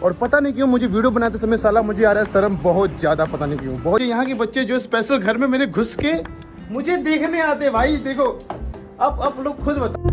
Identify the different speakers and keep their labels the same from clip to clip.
Speaker 1: और पता नहीं क्यों मुझे वीडियो बनाते समय साला मुझे आ रहा है शर्म बहुत ज़्यादा, पता नहीं क्यों। बहुत यहाँ के बच्चे जो स्पेशल घर में मेरे घुस के मुझे देखने आते भाई। देखो अब आप लोग खुद बताओ।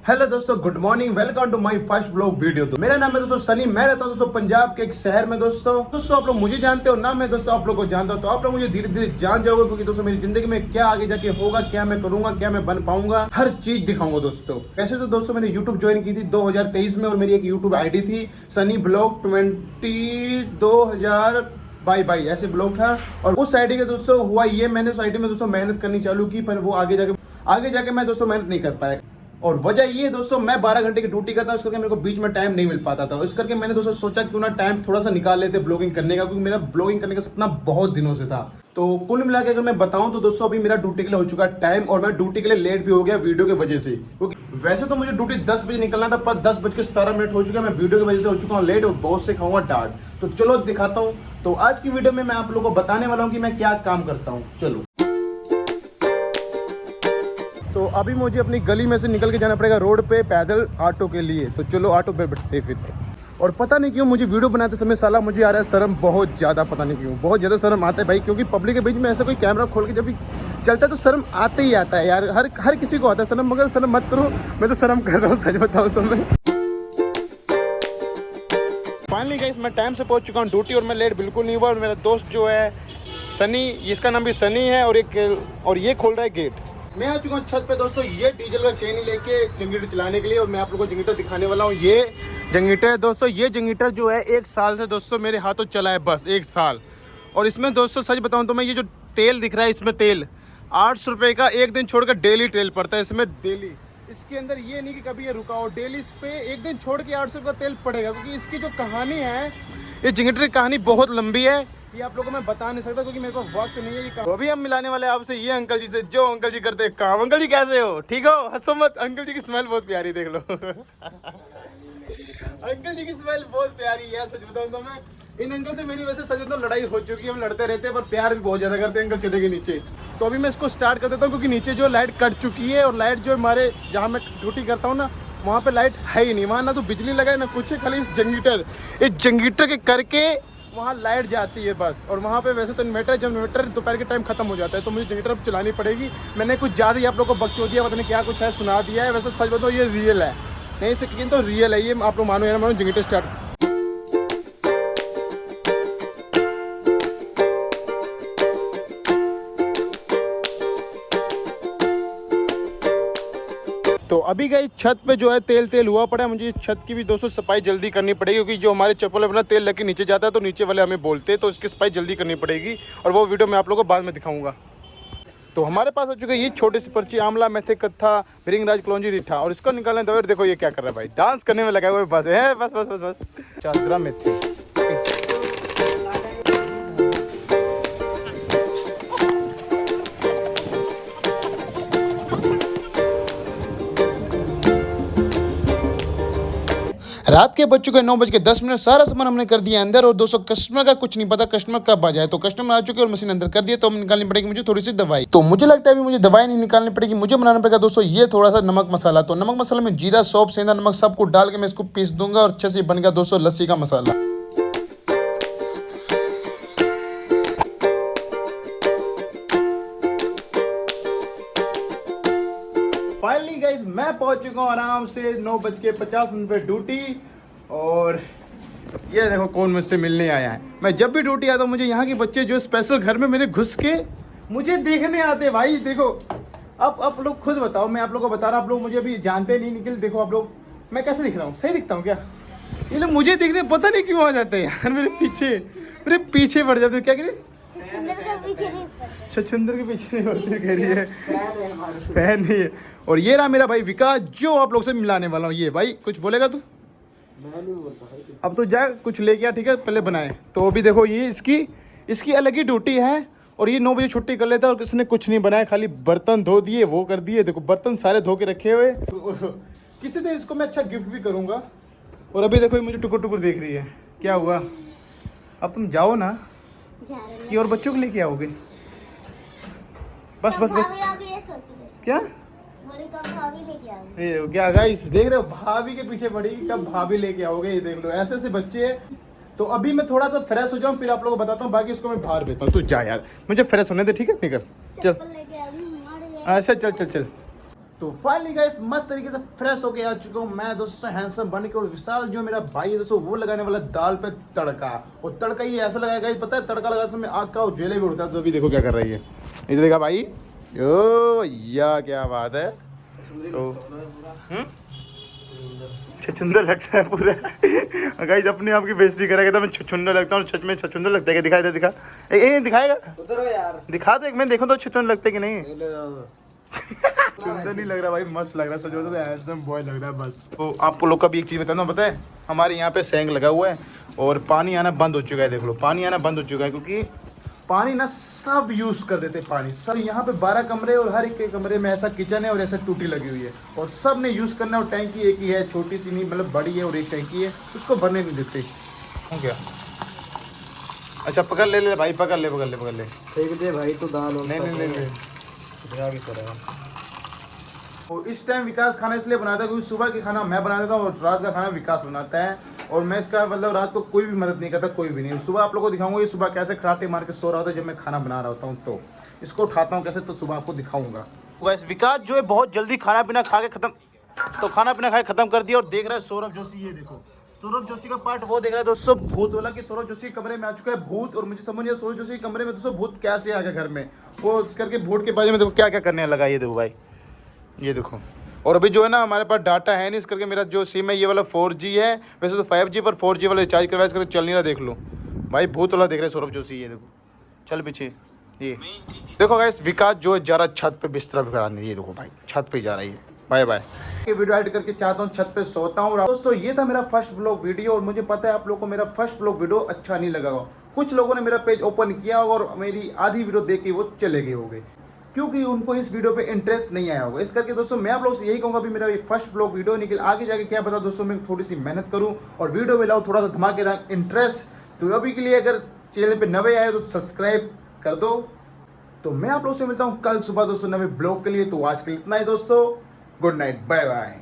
Speaker 1: हेलो दोस्तों, good morning, welcome to my first blog video. तो मेरा नाम है दोस्तों सनी। मैं रहता हूँ दोस्तों पंजाब के एक शहर में। दोस्तों आप लोग मुझे जानते हो ना, मैं दोस्तों आप लोग को जानता हूँ। तो आप लोग मुझे धीरे धीरे जान जाओगे, क्योंकि दोस्तों मेरी जिंदगी में क्या आगे जाके होगा, क्या मैं करूंगा, क्या मैं बन पाऊंगा, हर चीज दिखाऊंगा दोस्तों। वैसे तो दोस्तों मैंने यूट्यूब ज्वाइन की थी 2023 में, और मेरी एक यूट्यूब आईडी थी सनी ब्लॉग 2022 ऐसे ब्लॉग था। और उस आईडी के दोस्तों हुआ ये, मैंने उस आईडी में दोस्तों मेहनत करनी चालू की, पर वो आगे जाके मैं दोस्तों मेहनत नहीं कर पाया। और वजह ये दोस्तों, मैं 12 घंटे की ड्यूटी करता हूँ, इस करके मेरे को बीच में टाइम नहीं मिल पाता था। इस करके मैंने दोस्तों सोचा क्यों ना टाइम थोड़ा सा निकाल लेते ब्लॉगिंग करने का, क्योंकि मेरा ब्लॉगिंग करने का सपना बहुत दिनों से था। तो कुल मिला के अगर मैं बताऊं तो दोस्तों अभी मेरा ड्यूटी के लिए हो चुका टाइम, और मैं ड्यूटी के लिए लेट भी हो गया वीडियो की वजह से। क्योंकि वैसे तो मुझे ड्यूटी 10 बजे निकलना था, पर 10:17 हो चुका है। मैं वीडियो की वजह से हो चुका हूँ लेट, और बॉस से खाऊंगा डांट। तो चलो दिखाता हूँ। तो आज की वीडियो में मैं आप लोगों को बताने वाला हूँ कि मैं क्या काम करता हूँ। चलो, तो अभी मुझे अपनी गली में से निकल के जाना पड़ेगा रोड पे पैदल ऑटो के लिए। तो चलो ऑटो पे बैठते फिर। और पता नहीं क्यों मुझे वीडियो बनाते समय साला मुझे आ रहा है शर्म बहुत ज़्यादा, पता नहीं क्यों बहुत ज़्यादा शर्म आता है भाई। क्योंकि पब्लिक के बीच में ऐसा कोई कैमरा खोल के जब भी चलता है तो शर्म आते ही आता है यार। हर किसी को आता है शर्म, मगर शर्म मत करो। मैं तो शर्म कर रहा हूँ, सच बताऊँ तो मैं। फाइनली गाइस मैं टाइम से पहुँच चुका हूँ ड्यूटी, और मैं लेट बिल्कुल नहीं हुआ। और मेरा दोस्त जो है सनी, इसका नाम भी सनी है, और ये खोल रहा है गेट। मैं आ चुका हूँ छत पे दोस्तों, ये डीजल का कैन लेके जनरेटर चलाने के लिए। और मैं आप लोगों को जनरेटर दिखाने वाला हूँ। ये जनरेटर है दोस्तों, ये जनरेटर जो है 1 साल से दोस्तों मेरे हाथों चला है, बस 1 साल। और इसमें दोस्तों सच बताऊँ तो मैं, ये जो तेल दिख रहा है इसमें तेल 800 रुपये का एक दिन छोड़कर डेली तेल पड़ता है इसमें, डेली। इसके अंदर ये नहीं कि कभी ये रुका हो, डेली इस पे एक दिन छोड़ के 800 का तेल पड़ेगा। क्योंकि इसकी जो कहानी है, ये जनरेटर की कहानी बहुत लंबी है, ये आप लोगों को मैं बता नहीं सकता, क्योंकि मेरे पास वक्त नहीं है। ये तो अभी हम मिलाने वाले हैं आपसे ये अंकल जी से, जो अंकल जी करते हैं काम। अंकल जी कैसे हो? ठीक हो? हंसो मत, अंकल जी की स्मेल बहुत प्यारी, देख लो। अंकल जी की स्मेल बहुत प्यारी है। सच बताऊं तो मैं, इन अंकल से मेरी वैसे सच तो लड़ाई हो चुकी है, हम लड़ते रहते हैं, पर प्यार भी बहुत ज्यादा करते हैं। अंकल चले गए नीचे, तो अभी मैं इसको स्टार्ट कर देता हूँ, क्योंकि नीचे जो लाइट कट चुकी है, और लाइट जो हमारे जहाँ मैं ड्यूटी करता हूँ ना, वहाँ पे लाइट है ही नहीं। वहाँ ना तो बिजली लगा है ना कुछ है, खाली इस जनरेटर के करके वहाँ लाइट जाती है बस। और वहाँ पे वैसे तो इन्वर्टर, जब इन्वर्टर दोपहर के टाइम खत्म हो जाता है, तो मुझे जनरेटर अब चलानी पड़ेगी। मैंने कुछ ज़्यादा ही आप लोगों को बकचोदिया, पता नहीं क्या कुछ है, सुना दिया है। वैसे सच बताओ ये रियल है, नहीं सकिन तो रियल है ये, आप लोग मानो या ना मानो। Generator start. तो अभी गई छत पे जो है तेल हुआ पड़ा है। मुझे छत की भी दोस्तों सफाई जल्दी करनी पड़ेगी, क्योंकि जो हमारे चप्पल अपना तेल लग के नीचे जाता है, तो नीचे वाले हमें बोलते हैं, तो इसकी सफाई जल्दी करनी पड़ेगी। और वो वीडियो मैं आप लोगों को बाद में दिखाऊंगा। तो हमारे पास आ चुके ये छोटी सी पर्ची, आंवला मेथे कत्था भृंगराज कलौंजी रीठा, और इसको निकालने दो। देखो ये क्या कर रहा है भाई, डांस करने में लगा हुआ है। बस है, बस चादरा मेथी। रात के बज चुके 9:10। सारा सामान हमने कर दिया अंदर। और दोस्तों कस्टमर का कुछ नहीं पता, कस्टमर कब आ जाए। तो कस्टमर आ चुके और मशीन अंदर कर दिया, तो हम निकालनी पड़ेगी मुझे थोड़ी सी दवाई। तो मुझे लगता है अभी मुझे दवाई नहीं निकालनी पड़ेगी, मुझे बनाना पड़ेगा दोस्तों ये थोड़ा सा नमक मसाला। तो नमक मसाला में जीरा, सौंफ, सेंधा नमक सबको डाल के मैं इसको पीस दूंगा, और अच्छे से बन गया दोस्तों लस्सी का मसाला। फाइनली गाइस मैं पहुंच चुका हूँ आराम से 9:50 पे ड्यूटी। और ये देखो कौन मुझसे मिलने आया है। मैं जब भी ड्यूटी आता हूँ, मुझे यहाँ के बच्चे जो स्पेशल घर में मेरे घुस के मुझे देखने आते भाई। देखो अब आप लोग खुद बताओ, मैं आप लोगों को बता रहा, आप लोग मुझे अभी जानते नहीं। निकल देखो आप लोग, मैं कैसे दिख रहा हूँ, सही दिखता हूँ क्या? ये लोग मुझे देखने पता नहीं क्यों आ जाते हैं यार, मेरे पीछे बढ़ जाते हैं। क्या कह रहे? छछुंदर के पीछे नहीं बढ़ते, कह रही है फैन नहीं है। और ये रहा मेरा भाई विकास, जो आप लोग से मिलाने वाला हूँ। ये भाई कुछ बोलेगा तू? अब तो जा कुछ लेके आ, ठीक है, पहले बनाए। तो अभी देखो ये इसकी अलग ही ड्यूटी है, और ये 9 बजे छुट्टी कर लेता है, और किसी ने कुछ नहीं बनाया, खाली बर्तन धो दिए, वो कर दिए। देखो बर्तन सारे धो के रखे हुए। किसी दिन इसको मैं अच्छा गिफ्ट भी करूँगा। और अभी देखो ये मुझे टुकुर देख रही है। क्या हुआ? अब तुम जाओ ना, कि और बच्चों को लेके आओगे? बस क्या
Speaker 2: बड़ी कब भाभी लेके आओगे?
Speaker 1: ये क्या गाइस देख रहे हो, भाभी के पीछे पड़ी, कब भाभी लेके आओगे, ये देख लो ऐसे ऐसे बच्चे हैं। तो अभी मैं थोड़ा सा फ्रेश हो जाऊँ फिर आप लोगों को बताता हूँ, बाकी इसको मैं बाहर भेजता हूँ। तू जा यार, मुझे फ्रेश होने दे, ठीक है? निकल चल।
Speaker 2: चप्पल लेके आ गई, मर गए।
Speaker 1: अच्छा चल चल चल। तो फाइनली गाइस मस्त तरीके से फ्रेश होके आ चुका हूँ मैं दोस्तों, हैंडसम बन के। और विशाल जो मेरा भाई है दोस्तों, वो लगाने वाला दाल पे तड़का। और तड़का ये ऐसा लगाया गाइस, पता है तड़का लगाते समय आग का उज्जवले भी उड़ता है। तो अभी देखो क्या कर रही है, ये देखा भाई, ओ या क्या बात है। तो छछुंदर लगता है पूरा। गाइस अपने आप की बेइज्जती करेगा तो मैं छछुंदर लगता हूँ, सच में छछुंदर लगता है। दिखाई दे, दिखा ए दिखाएगा
Speaker 3: उधर हो यार,
Speaker 1: दिखा दे, मैं देखूं तो छछुंदर लगता है कि नहीं। सुंदर नहीं लग रहा भाई, मस्त लग रहा है, सच में हैंडसम बॉय लग रहा है बस। तो आपको लोग का भी एक चीज़ बताना, पता है हमारे यहाँ पे सैंक लगा हुआ है और पानी आना बंद हो चुका है। देख लो पानी आना बंद हो चुका है, क्योंकि पानी ना सब यूज़ कर देते पानी सब। यहाँ पे 12 कमरे और हर एक के कमरे में ऐसा किचन है और ऐसा टूटी लगी हुई है और सब ने यूज़ करना। और टैंकी एक ही है, छोटी सी नहीं मतलब बड़ी है, और एक टैंकी है, उसको भरने नहीं देते। हो गया? अच्छा पकड़ ले भाई, पकड़ ले पकड़ ले पकड़ ले।
Speaker 3: फेंक दे भाई तो दाल।
Speaker 1: नहीं नहीं नहीं नहीं। और इस टाइम विकास खाना इसलिए बनाता है क्योंकि सुबह की खाना मैं बना देता हूँ और रात का खाना विकास बनाता है। और मैं इसका मतलब रात को कोई भी मदद नहीं करता, कोई भी नहीं। सुबह आप लोगों को दिखाऊंगा ये सुबह कैसे खराटे मार के सो रहा होता है जब मैं खाना बना रहा होता हूँ। तो इसको उठाता हूँ कैसे, तो सुबह आपको दिखाऊंगा। विकास जो है बहुत जल्दी खाना पीना खा के खत्म, तो खाना पीना खा के खत्म कर दिया। और देख रहा है सौरभ जोशी, ये देखो सौरभ जोशी का पार्ट वो देख रहा है दोस्तों, भूत वाला। कि सौरभ जोशी कमरे में आ चुका है भूत, और मुझे समझ नहीं आया सौरभ जोशी कमरे में दोस्तों भूत कैसे आ गया घर में। वो करके भूत के बारे में देखो क्या क्या करने लगा, ये देखो भाई, ये देखो। और अभी जो है ना हमारे पास डाटा है नहीं, इस करके मेरा जो सिम है ये वाला 4G है, वैसे तो 5G पर 4G वाला रिचार्ज करवाया, इस करके चल नहीं रहा। देख लो भाई भूत वाला देख रहे सौरभ जोशी, ये देखो चल पीछे। ये देखो गाइस विकास जो है जा रहा छत पे बिस्तरा बिगड़ाने, ये देखो भाई छत पे जा रही है। Bye bye. ये वीडियो एडिट करके चाहता हूँ छत पे सोता हूँ। दोस्तों ये था मेरा फर्स्ट ब्लॉग वीडियो, और मुझे पता है आप लोगों को मेरा फर्स्ट ब्लॉग वीडियो अच्छा नहीं लगा होगा। कुछ लोगों ने मेरा पेज ओपन किया और मेरी आधी वीडियो देख के वो चले गए होंगे, क्योंकि उनको इस वीडियो पे इंटरेस्ट नहीं आया होगा। इस करके दोस्तों मैं आप लोगों से यही कहूँगा भी मेरा ये फर्स्ट ब्लॉग वीडियो निकल आगे जाके क्या पता दोस्तों मैं थोड़ी सी मेहनत करूँ और वीडियो में लाऊँ थोड़ा सा धमाकेदार इंटरेस्ट। तो अभी के लिए अगर चैनल पे नए आए तो सब्सक्राइब कर दो। तो मैं आप लोगों से मिलता हूँ कल सुबह दोस्तों नए ब्लॉग के लिए। तो आज के लिए इतना ही दोस्तों, गुड नाइट, बाय बाय।